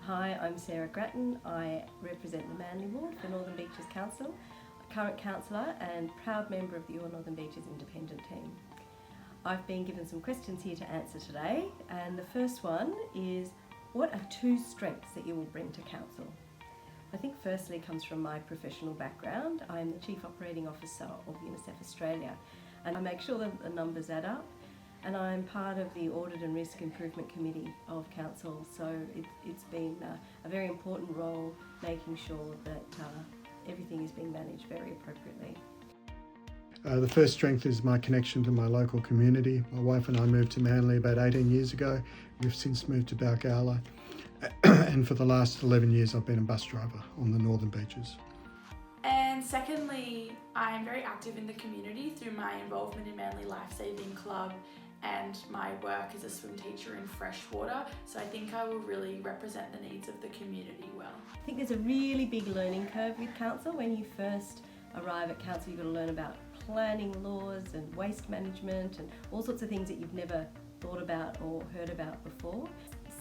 Hi, I'm Sarah Grattan. I represent the Manly Ward for Northern Beaches Council, current councillor and proud member of the All Northern Beaches independent team. I've been given some questions here to answer today, and the first one is, what are 2 strengths that you will bring to council? I think firstly comes from my professional background. I'm the Chief Operating Officer of UNICEF Australia, and I make sure that the numbers add up. And I'm part of the Audit and Risk Improvement Committee of Council, so it's been a very important role making sure that everything is being managed very appropriately. The first strength is my connection to my local community. My wife and I moved to Manly about 18 years ago. We've since moved to Balgowlah, and for the last 11 years I've been a bus driver on the Northern Beaches. And secondly, I'm very active in the community through my involvement in Manly Lifesaving Club and my work as a swim teacher in freshwater, so I think I will really represent the needs of the community well. I think there's a really big learning curve with council. When you first arrive at council, you've got to learn about planning laws and waste management and all sorts of things that you've never thought about or heard about before.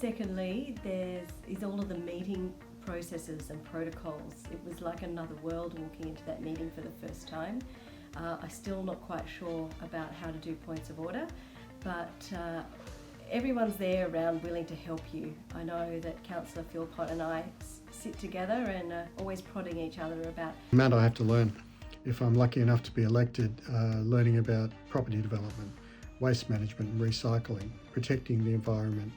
Secondly, is all of the meeting processes and protocols. It was like another world walking into that meeting for the first time. I'm still not quite sure about how to do points of order, but everyone's there around willing to help you. I know that Councillor Philpott and I sit together and are always prodding each other about The amount I have to learn, if I'm lucky enough to be elected, learning about property development, waste management and recycling, protecting the environment.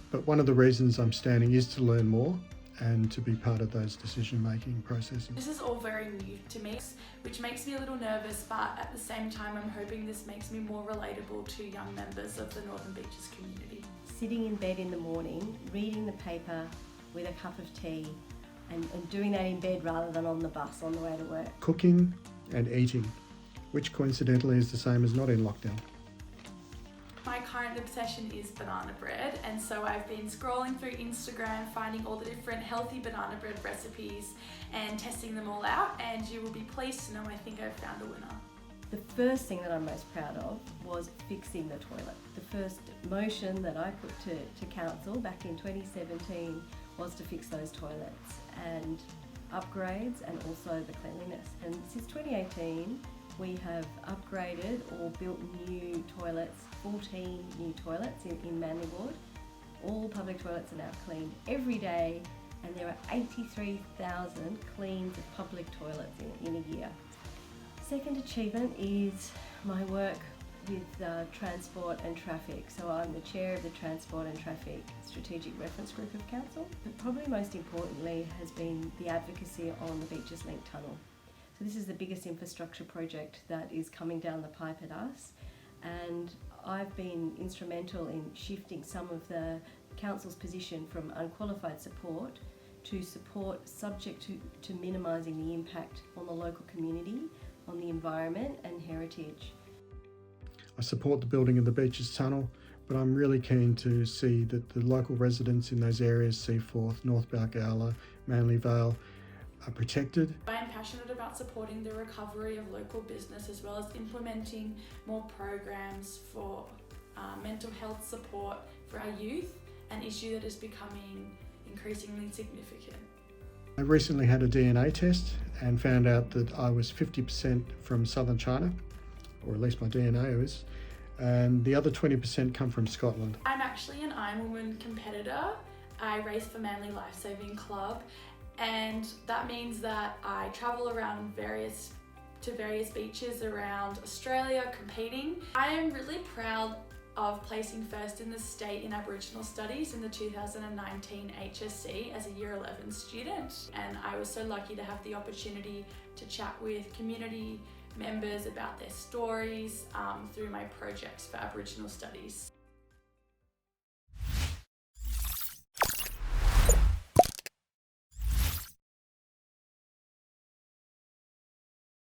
But one of the reasons I'm standing is to learn more and to be part of those decision-making processes. This is all very new to me, which makes me a little nervous, but at the same time I'm hoping this makes me more relatable to young members of the Northern Beaches community. sitting in bed in the morning, reading the paper with a cup of tea and doing that in bed rather than on the bus on the way to work. Cooking and eating, which coincidentally is the same as not in lockdown. My current obsession is banana bread, and so I've been scrolling through Instagram, finding all the different healthy banana bread recipes and testing them all out, and you will be pleased to know I think I've found a winner. The first thing that I'm most proud of was fixing the toilet. The first motion that I put to council back in 2017 was to fix those toilets and upgrades and also the cleanliness. And since 2018, we have upgraded or built new toilets, 14 new toilets in Manly Ward. All public toilets are now cleaned every day, and there are 83,000 cleans of public toilets in a year. Second achievement is my work with transport and traffic. So I'm the chair of the Transport and Traffic Strategic Reference Group of Council. But probably most importantly has been the advocacy on the Beaches Link Tunnel. So this is the biggest infrastructure project that is coming down the pipe at us, and I've been instrumental in shifting some of the council's position from unqualified support to support subject to minimising the impact on the local community, on the environment and heritage. I support the building of the Beaches Tunnel, but I'm really keen to see that the local residents in those areas, Seaforth, North Balgowlah, Manly Vale, are protected. I am passionate about supporting the recovery of local business as well as implementing more programs for mental health support for our youth, an issue that is becoming increasingly significant. I recently had a DNA test and found out that I was 50% from southern China, or at least my DNA is, and the other 20% come from Scotland. I'm actually an Ironwoman competitor. I race for Manly Lifesaving Club, and that means that I travel around various beaches around Australia competing. I am really proud of placing first in the state in Aboriginal Studies in the 2019 HSC as a Year 11 student, and I was so lucky to have the opportunity to chat with community members about their stories through my projects for Aboriginal Studies.